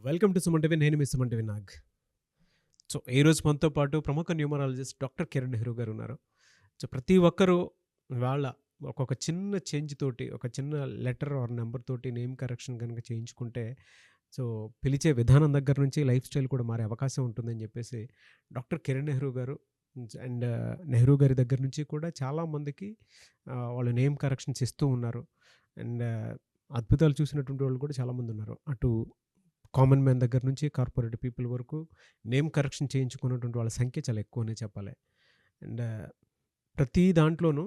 Welcome to Suman TV. నేను మీ Suman TV Nag. So ఈరోజు మనతో పాటు ప్రముఖ న్యూమరాలజిస్ట్ డాక్టర్ కిరణ్ నెహ్రూ గారు ఉన్నారు. సో ప్రతి ఒక్కరూ వాళ్ళ ఒక్కొక్క చిన్న చేంజ్ తోటి, ఒక చిన్న లెటర్ ఆర్ నెంబర్ తోటి నేమ్ కరెక్షన్ కనుక చేయించుకుంటే సో పిలిచే విధానం దగ్గర నుంచి లైఫ్ స్టైల్ కూడా మారే అవకాశం ఉంటుందని చెప్పేసి డాక్టర్ కిరణ్ నెహ్రూ గారు అండ్ నెహ్రూ గారి దగ్గర నుంచి కూడా చాలామందికి వాళ్ళు నేమ్ కరెక్షన్స్ ఇస్తూ ఉన్నారు. అండ్ అద్భుతాలు చూసినటువంటి వాళ్ళు కూడా చాలామంది ఉన్నారు. అటు కామన్ మ్యాన్ దగ్గర నుంచి కార్పొరేట్ పీపుల్ వరకు నేమ్ కరెక్షన్ చేయించుకున్నటువంటి వాళ్ళ సంఖ్య చాలా ఎక్కువనే చెప్పాలి. అండ్ ప్రతి దాంట్లోనూ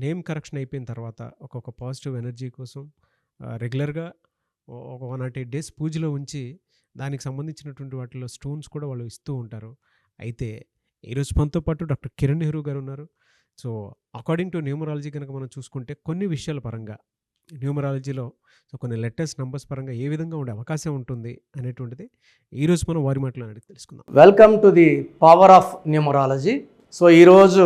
నేమ్ కరెక్షన్ అయిపోయిన తర్వాత ఒక్కొక్క పాజిటివ్ ఎనర్జీ కోసం రెగ్యులర్గా ఒక 108 డేస్ పూజలో ఉంచి దానికి సంబంధించినటువంటి వాటిలో స్టోన్స్ కూడా వాళ్ళు ఇస్తూ ఉంటారు. అయితే ఈరోజు మనతో పాటు డాక్టర్ కిరణ్ నెహ్రూ గారు ఉన్నారు. సో అకార్డింగ్ టు న్యూమరాలజీ కనుక మనం చూసుకుంటే కొన్ని విషయాల పరంగా న్యూమరాలజీలో సో కొన్ని లెటర్స్ నంబర్స్ పరంగా ఏ విధంగా ఉండే అవకాశం ఉంటుంది అనేటువంటిది ఈరోజు మనం వారి మాటలో అడిగి తెలుసుకుందాం. Welcome to the power of numerology. So ఈరోజు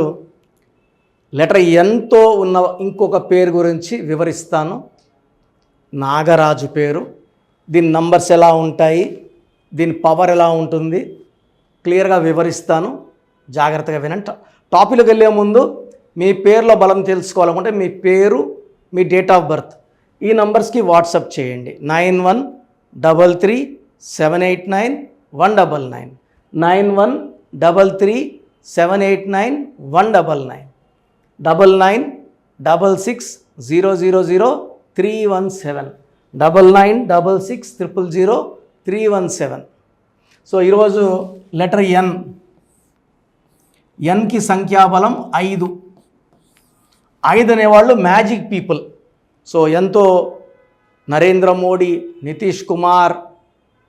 లెటర్ ఎన్తో ఉన్న ఇంకొక పేరు గురించి వివరిస్తాను. నాగరాజు పేరు. దీని నంబర్స్ ఎలా ఉంటాయి, దీని పవర్ ఎలా ఉంటుంది క్లియర్గా వివరిస్తాను. జాగ్రత్తగా వినండి. టాపిక్లోకి వెళ్ళే ముందు మీ పేరులో బలం తెలుసుకోవాలనుకుంటే మీ పేరు, మీ డేట్ ఆఫ్ బర్త్ ఈ నంబర్స్కి వాట్సాప్ చేయండి. 9133789199 9133789199 9966000317 9966000317. సో ఈరోజు లెటర్ ఎన్కి సంఖ్యాబలం 5. 5 అనేవాళ్ళు మ్యాజిక్ పీపుల్. సో ఎంతో నరేంద్ర మోడీ, నితీష్ కుమార్,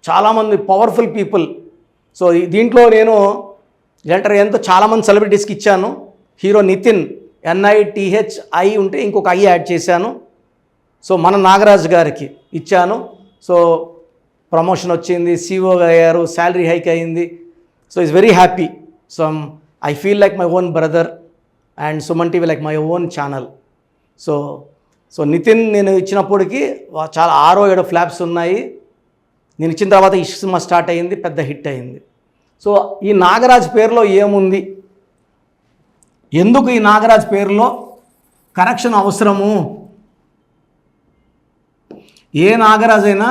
చాలామంది పవర్ఫుల్ పీపుల్. సో దీంట్లో నేను లెటర్ ఎంతో చాలామంది సెలబ్రిటీస్కి ఇచ్చాను. హీరో నితిన్ NITHI ఉంటే ఇంకొక ఐ యాడ్ చేశాను. సో మన నాగరాజు గారికి ఇచ్చాను. సో ప్రమోషన్ వచ్చింది, CEO అయ్యారు, శాలరీ హైక్ అయింది. So is very happy. So I feel like my own brother and Suman TV like my own channel. So Nitin నేను ఇచ్చినప్పటికీ చాలా 6-7 ఫ్లాప్స్ ఉన్నాయి. నేను ఇచ్చిన తర్వాత ఈ సినిమా స్టార్ట్ అయ్యింది, పెద్ద హిట్ అయింది. సో ఈ నాగరాజ్ పేరులో ఏముంది, ఎందుకు ఈ నాగరాజ్ పేరులో కరెక్షన్ అవసరము, ఏ నాగరాజ్ అయినా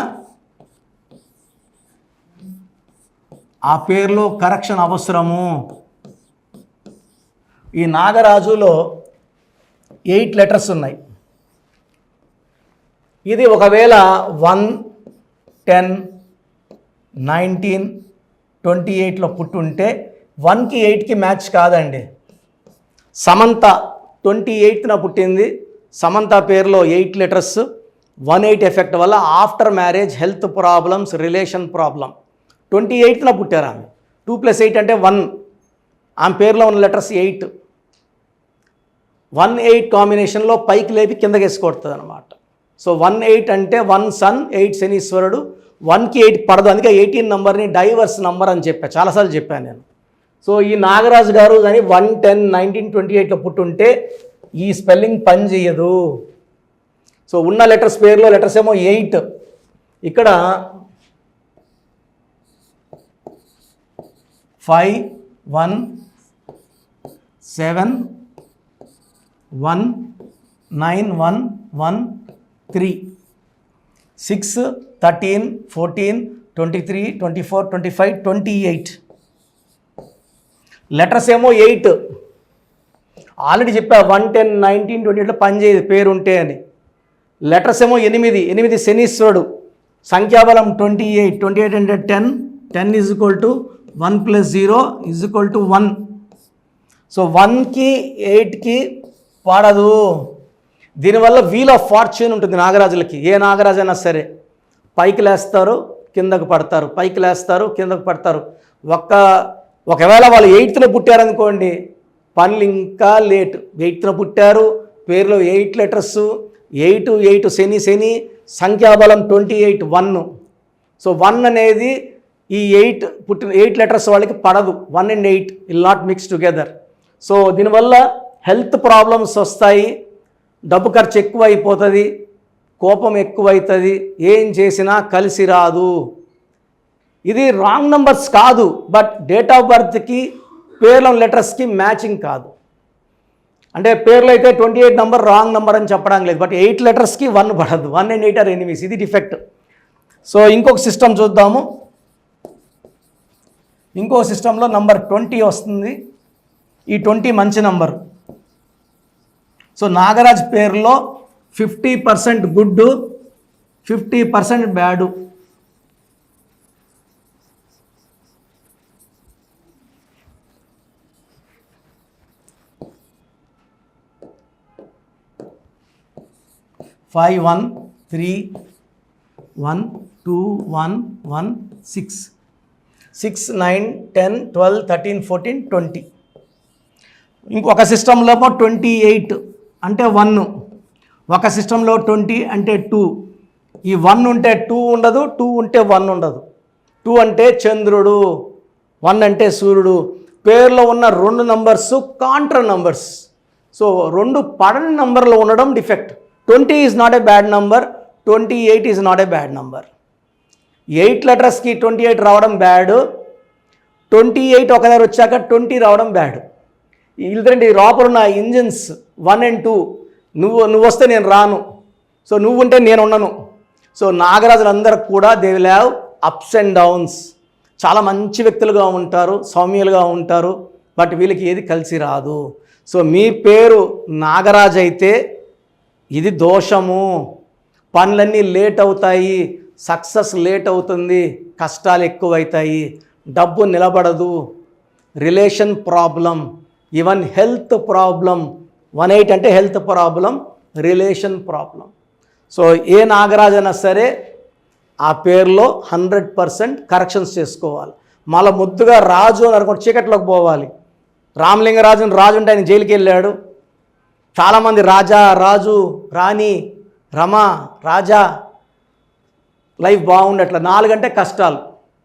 ఆ పేరులో కరెక్షన్ అవసరము. ఈ నాగరాజులో 8 లెటర్స్ ఉన్నాయి. ఇది ఒకవేళ 1, 10, 19, 28లో పుట్టుంటే 1కి 8కి మ్యాచ్ కాదండి. సమంత 28న పుట్టింది. సమంత పేరులో 8 లెటర్స్. 1-8 ఎఫెక్ట్ వల్ల after marriage health problems, relation problem. 28న పుట్టారు ఆమె. 2 + 8 అంటే 1. ఆమె పేరులో ఉన్న లెటర్స్ 8. 1-8 కాంబినేషన్లో పైకి లేపి కిందకి వేసుకొడుతుంది అనమాట. సో 1-8 అంటే 1 సన్, 8 శనీశ్వరుడు. 1కి 8 పడదు, అందుకే 18 నంబర్ని డైవర్స్ నంబర్ అని చాలాసార్లు చెప్పాను నేను. సో ఈ నాగరాజు గారు కానీ 1, 10, 19, 28లో పుట్టుంటే ఈ స్పెల్లింగ్ పని చేయదు. సో ఉన్న లెటర్స్ పేరులో లెటర్స్ ఏమో 8. ఇక్కడ 5, 1, 7, 1, 9, 1, 1, 3, 6, 13, 14, 23, 24, 25, 28. లెటర్స్ ఏమో 8. ఆల్రెడీ చెప్పా 1, 10, 19, 28లో పనిచేయదు పేరు ఉంటే అని. లెటర్స్ ఏమో 8 శనీశ్వరుడు. సంఖ్యాబలం 28. 28 అంటే 10. 10 = 1 + 0 = 1. సో 1కి 8కి పడదు. దీనివల్ల వీల్ ఆఫ్ ఫార్చ్యూన్ ఉంటుంది నాగరాజులకి. ఏ నాగరాజు అయినా సరే పైకి లేస్తారు, కిందకు పడతారు, పైకి లేస్తారు, కిందకు పడతారు. ఒకవేళ వాళ్ళు 8న పుట్టారనుకోండి, పనులు ఇంకా లేట్. 8న పుట్టారు, పేరులో 8 లెటర్స్, 8 శని, సంఖ్యాబలం 28, 1. సో 1 అనేది ఈ 8 లెటర్స్ వాళ్ళకి పడదు. 1 and 8 will not mix together. So దీనివల్ల హెల్త్ ప్రాబ్లమ్స్ వస్తాయి, డబ్బు ఖర్చు ఎక్కువ అయిపోతుంది, కోపం ఎక్కువైతుంది, ఏం చేసినా కలిసి రాదు. ఇది రాంగ్ నంబర్స్ కాదు, బట్ డేట్ ఆఫ్ బర్త్కి పేర్ల లెటర్స్కి మ్యాచింగ్ కాదు. అంటే పేర్లో అయితే 28 నెంబర్ రాంగ్ నెంబర్ అని చెప్పడం లేదు, బట్ 8 లెటర్స్కి 1 పడదు. 1 and 8 ఆర్ ఎనిమీస్, ఇది డిఫెక్ట్. సో ఇంకొక సిస్టమ్ చూద్దాము. ఇంకో సిస్టంలో నంబర్ 20 వస్తుంది. ఈ 20 మంచి నంబర్. సో నాగరాజ్ పేరులో 50% గుడ్, 50% బ్యాడు. ఫైవ్ 1 3 1 2 1 1 6 6 9 10 12 13 14 20. ఇంకొక సిస్టంలో 28 అంటే 1, ఒక సిస్టంలో 20 అంటే 2. ఈ 1 ఉంటే 2 ఉండదు, 2 ఉంటే 1 ఉండదు. 2 అంటే చంద్రుడు, 1 అంటే సూర్యుడు. పేరులో ఉన్న 2 నంబర్స్ కాంట్రా నంబర్స్. సో 2 పడని నంబర్లో ఉండడం defect. 20 is not a bad number, 28 is not a bad number. 8 లెటర్స్కి 28 రావడం బ్యాడ్, 28 ఒక దగ్గర వచ్చాక 20 రావడం బ్యాడ్. ఇదంటే లోపల ఉన్న ఇంజిన్స్ 1 and 2, నువ్వు వస్తే నేను రాను, సో నువ్వు ఉంటే నేను ఉండను. సో నాగరాజులందరూ కూడా they will have ups and downs. చాలా మంచి వ్యక్తులుగా ఉంటారు, సౌమ్యులుగా ఉంటారు, బట్ వీళ్ళకి ఏది కలిసి రాదు. సో మీ పేరు నాగరాజు అయితే ఇది దోషము. పనులన్నీ లేట్ అవుతాయి, సక్సెస్ లేట్ అవుతుంది, కష్టాలు ఎక్కువవుతాయి, డబ్బు నిలబడదు, relation problem, even health problem. 18 అంటే health problem, relation problem. So ఏ నాగరాజు అయినా సరే ఆ పేరులో 100% కరెక్షన్స్ చేసుకోవాలి. మళ్ళీ ముద్దుగా రాజు అని అనుకుంటే చీకట్లోకి పోవాలి. రామలింగరాజుని రాజు అంటే ఆయన జైలుకి వెళ్ళాడు. చాలామంది రాజా, రాజు, రాణి, రమ, రాజా లైఫ్ బాగుండట్ల. 4 అంటే కష్టాలు.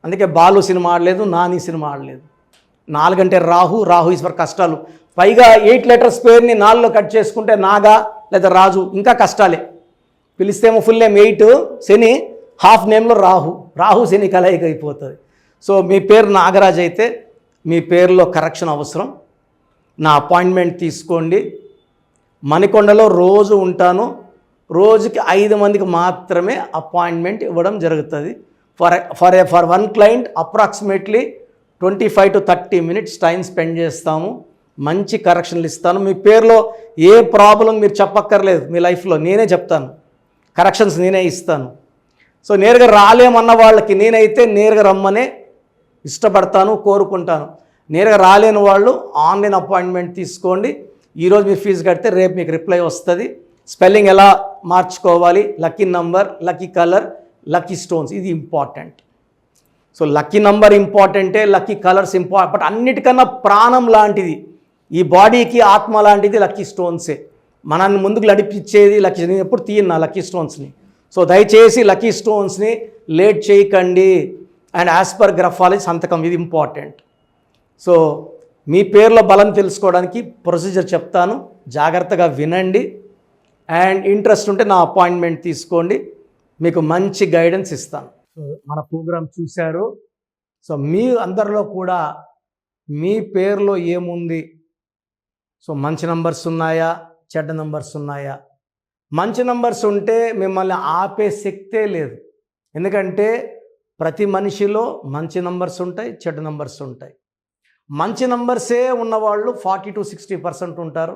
అందుకే బాలు సినిమా ఆడలేదు, నాని సినిమా ఆడలేదు. 4 అంటే రాహు ఈశ్వర్ కష్టాలు. పైగా 8 లెటర్స్ పేరుని 4లో కట్ చేసుకుంటే నాగా లేదా రాజు, ఇంకా కష్టాలే. పిలిస్తేమో ఫుల్ నేమ్ 8, శని హాఫ్ నేమ్లో రాహు శని కలయిక అయిపోతుంది. సో మీ పేరు నాగరాజ్ అయితే మీ పేరులో కరెక్షన్ అవసరం. నా అపాయింట్మెంట్ తీసుకోండి. మణికొండలో రోజు ఉంటాను. రోజుకి 5 మందికి మాత్రమే అపాయింట్మెంట్ ఇవ్వడం జరుగుతుంది. For one client approximately 25 to 30 minutes time spend చేస్తాము. మంచి కరెక్షన్లు ఇస్తాను. మీ పేరులో ఏ ప్రాబ్లం మీరు చెప్పక్కర్లేదు, మీ లైఫ్లో నేనే చెప్తాను, కరెక్షన్స్ నేనే ఇస్తాను. సో నేరుగా రాలేమన్న వాళ్ళకి నేనైతే నేరుగా రమ్మనే ఇష్టపడతాను, కోరుకుంటాను. నేరుగా రాలేని వాళ్ళు ఆన్లైన్ అపాయింట్మెంట్ తీసుకోండి. ఈరోజు మీరు ఫీజు కడితే రేపు మీకు రిప్లై వస్తుంది. స్పెల్లింగ్ ఎలా మార్చుకోవాలి, lucky number, lucky colour, lucky stones, ఇది ఇంపార్టెంట్. సో లక్కీ నంబర్ ఇంపార్టెంటే, లక్కీ కలర్స్ ఇంపార్టెంట్, బట్ అన్నిటికన్నా ప్రాణం లాంటిది, ఈ బాడీకి ఆత్మ లాంటిది లక్కీ స్టోన్సే. మనల్ని ముందుకు నడిపించేది లక్కీ. నేను ఎప్పుడు తీయను లక్కీ స్టోన్స్ని. సో దయచేసి లక్కీ స్టోన్స్ని లేట్ చేయకండి. అండ్ యాజ్ పర్ గ్రఫాలజీ సంతకం, ఇది ఇంపార్టెంట్. సో మీ పేరులో బలం తెలుసుకోవడానికి ప్రొసీజర్ చెప్తాను, జాగ్రత్తగా వినండి. అండ్ ఇంట్రెస్ట్ ఉంటే నా అపాయింట్మెంట్ తీసుకోండి, మీకు మంచి గైడెన్స్ ఇస్తాను. సో మన ప్రోగ్రామ్ చూశారు. సో మీ అందరిలో కూడా మీ పేరులో ఏముంది, సో మంచి నంబర్స్ ఉన్నాయా, చెడ్డ నంబర్స్ ఉన్నాయా? మంచి నంబర్స్ ఉంటే మిమ్మల్ని ఆపే శక్తే లేదు. ఎందుకంటే ప్రతి మనిషిలో మంచి నంబర్స్ ఉంటాయి, చెడ్డ నంబర్స్ ఉంటాయి. మంచి నంబర్సే ఉన్నవాళ్ళు 40 to 60% ఉంటారు.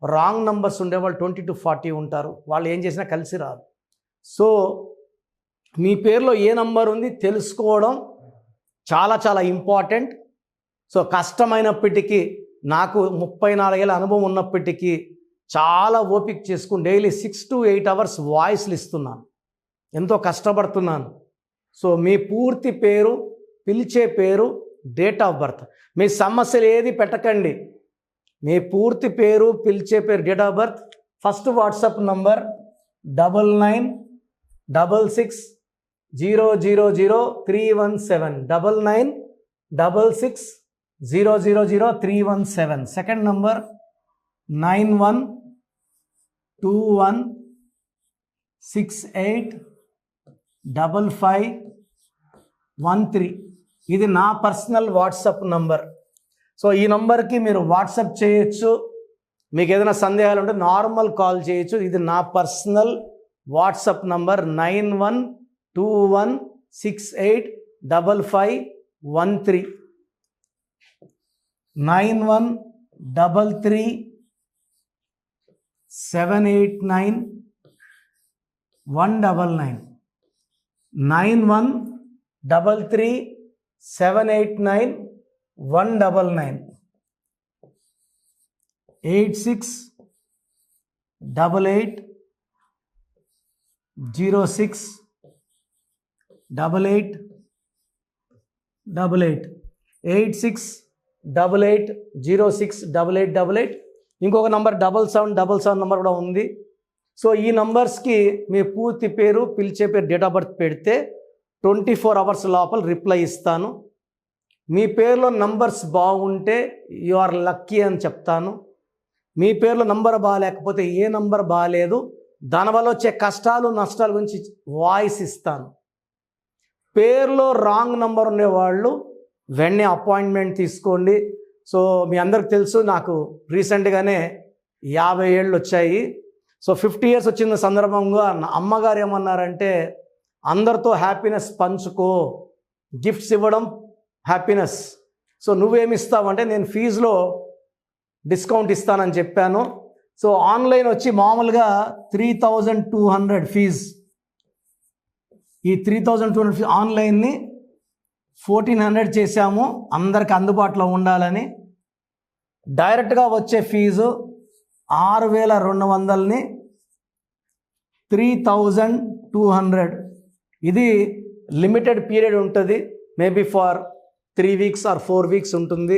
రాంగ్ నంబర్స్ ఉండేవాళ్ళు 20 to 40 ఉంటారు. వాళ్ళు ఏం చేసినా కలిసి రాదు. సో మీ పేరులో ఏ నంబర్ ఉంది తెలుసుకోవడం చాలా చాలా ఇంపార్టెంట్. సో కష్టమైనప్పటికీ, నాకు 34 ఏళ్ళ అనుభవం ఉన్నప్పటికీ చాలా ఓపిక చేసుకుని డైలీ 6 to 8 hours వాయిస్లు ఇస్తున్నాను, ఎంతో కష్టపడుతున్నాను. సో మీ పూర్తి పేరు, పిలిచే పేరు, డేట్ ఆఫ్ బర్త్, మీ సమస్యలు ఏది పెట్టకండి. మీ పూర్తి పేరు, పిలిచే పేరు, date of birth. First WhatsApp number 9966000317, 9966000317. Second number 91216855 13. ఇది నా పర్సనల్ వాట్సాప్ నంబర్. సో ఈ నంబర్కి మీరు వాట్సాప్ చేయొచ్చు. మీకు ఏదైనా సందేహాలు ఉంటే నార్మల్ కాల్ చేయొచ్చు. ఇది నా పర్సనల్ వాట్సాప్ నంబర్ 9121685513. 9133789199. 9133789199. 8688068888. 8688068888. ఇంకొక నంబర్ 7777 నంబర్ కూడా ఉంది. సో ఈ నంబర్స్కి మీ పూర్తి పేరు, పిలిచే పేరు, డేట్ ఆఫ్ బర్త్ పెడితే 24 అవర్స్ లోపల రిప్లై ఇస్తాను. మీ పేరులో నంబర్స్ బాగుంటే యు ఆర్ లక్కీ అని చెప్తాను. మీ పేరులో నంబర్ బాగాలేకపోతే ఏ నంబర్ బాగాలేదు, దానివల్ల వచ్చే కష్టాలు నష్టాల గురించి వాయిస్ ఇస్తాను. పేరులో రాంగ్ నంబర్ ఉండేవాళ్ళు వెంటనే అపాయింట్మెంట్ తీసుకోండి. సో మీ అందరికి తెలుసు, నాకు రీసెంట్గానే 50 ఏళ్ళు వచ్చాయి. సో 50 ఇయర్స్ వచ్చిన సందర్భంగా నా అమ్మగారు ఏమన్నారంటే, అందరితో హ్యాపీనెస్ పంచుకో, గిఫ్ట్స్ ఇవ్వడం హ్యాపీనెస్. సో నువ్వేమి ఇస్తావంటే, నేను ఫీజులో డిస్కౌంట్ ఇస్తానని చెప్పాను. సో ఆన్లైన్ వచ్చి మామూలుగా 3200 ఫీజ్. ఈ 3200 ఫీజ్ ఆన్లైన్ని 1400 చేశాము, అందరికి అందుబాటులో ఉండాలని. డైరెక్ట్గా వచ్చే ఫీజు 6200ని 3200. ఇది లిమిటెడ్ పీరియడ్ ఉంటుంది, maybe for 3 weeks or 4 weeks ఉంటుంది.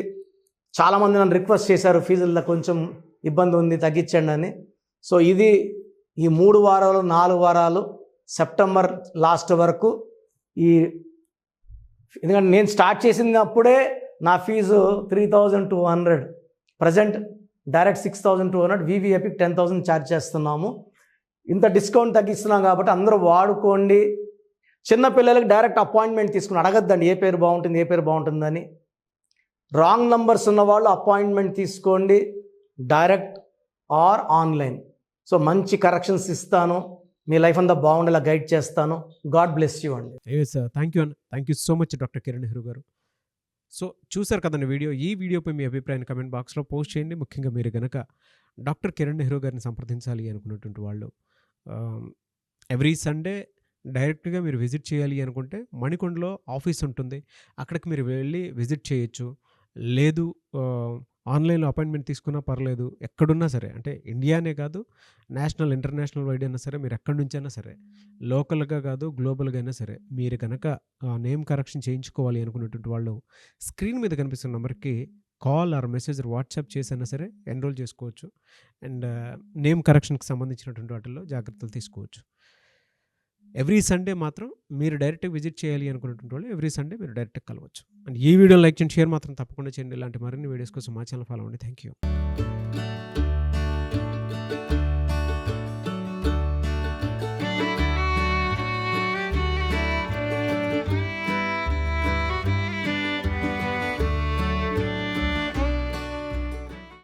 చాలామంది నన్ను రిక్వెస్ట్ చేశారు, ఫీజుల్లో కొంచెం ఇబ్బంది ఉంది తగ్గించండి అని. సో ఇది ఈ 3 వారాలు 4 వారాలు సెప్టెంబర్ లాస్ట్ వరకు. ఎందుకంటే నేను స్టార్ట్ చేసినప్పుడే నా ఫీజు 3200. ప్రజెంట్ డైరెక్ట్ 6200, వివిఐపికి 10,000 ఛార్జ్ చేస్తున్నాము. ఇంత డిస్కౌంట్ తగ్గిస్తున్నాం కాబట్టి అందరూ వాడుకోండి. చిన్నపిల్లలకి డైరెక్ట్ అపాయింట్మెంట్ తీసుకుని అడగద్దండి ఏ పేరు బాగుంటుంది, ఏ పేరు బాగుంటుందని. రాంగ్ నంబర్స్ ఉన్నవాళ్ళు అపాయింట్మెంట్ తీసుకోండి, డైరెక్ట్ ఆర్ ఆన్లైన్. సో మంచి కరెక్షన్స్ ఇస్తాను, మీ లైఫ్ అంతా బాగుండేలా గైడ్ చేస్తాను. గాడ్ బ్లెస్ యూ అండి. సార్, థ్యాంక్ యూ అన్న. Thank you so much doctor Kiran Nehru గారు. సో చూసారు కదండి వీడియో. ఈ వీడియోపై మీ అభిప్రాయాన్ని కమెంట్ బాక్స్లో పోస్ట్ చేయండి. ముఖ్యంగా మీరు కనుక డాక్టర్ కిరణ్ నెహ్రూ గారిని సంప్రదించాలి అనుకున్నటువంటి వాళ్ళు ఎవ్రీ సండే డైరెక్ట్గా మీరు విజిట్ చేయాలి అనుకుంటే మణికొండలో ఆఫీస్ ఉంటుంది, అక్కడికి మీరు వెళ్ళి విజిట్ చేయొచ్చు. లేదు ఆన్లైన్లో అపాయింట్మెంట్ తీసుకున్నా పర్లేదు, ఎక్కడున్నా సరే, అంటే ఇండియానే కాదు, నేషనల్ ఇంటర్నేషనల్ వైడ్ అయినా సరే, మీరు ఎక్కడి నుంచి అయినా సరే, లోకల్గా కాదు గ్లోబల్గా అయినా సరే, మీరు కనుక నేమ్ కరెక్షన్ చేయించుకోవాలి అనుకున్నటువంటి వాళ్ళు స్క్రీన్ మీద కనిపిస్తున్న నెంబర్కి కాల్ ఆర్ మెసేజ్ వాట్సాప్ చేసైనా సరే ఎన్రోల్ చేసుకోవచ్చు. అండ్ నేమ్ కరెక్షన్కి సంబంధించినటువంటి వాటిల్లో జాగ్రత్తలు తీసుకోవచ్చు. ఎవ్రీ సండే మాత్రం మీరు డైరెక్ట్గా విజిట్ చేయాలి అనుకున్నటువంటి వాళ్ళు ఎవ్రీ సండే మీరు డైరెక్ట్గా కలవచ్చు. అండ్ ఈ వీడియో లైక్ చేయండి, షేర్ మాత్రం తప్పకుండా చేయండి. ఇలాంటి మరిన్ని వీడియోస్ కోసం మా ఛానల్ ఫాలో అవ్వండి. Thank you.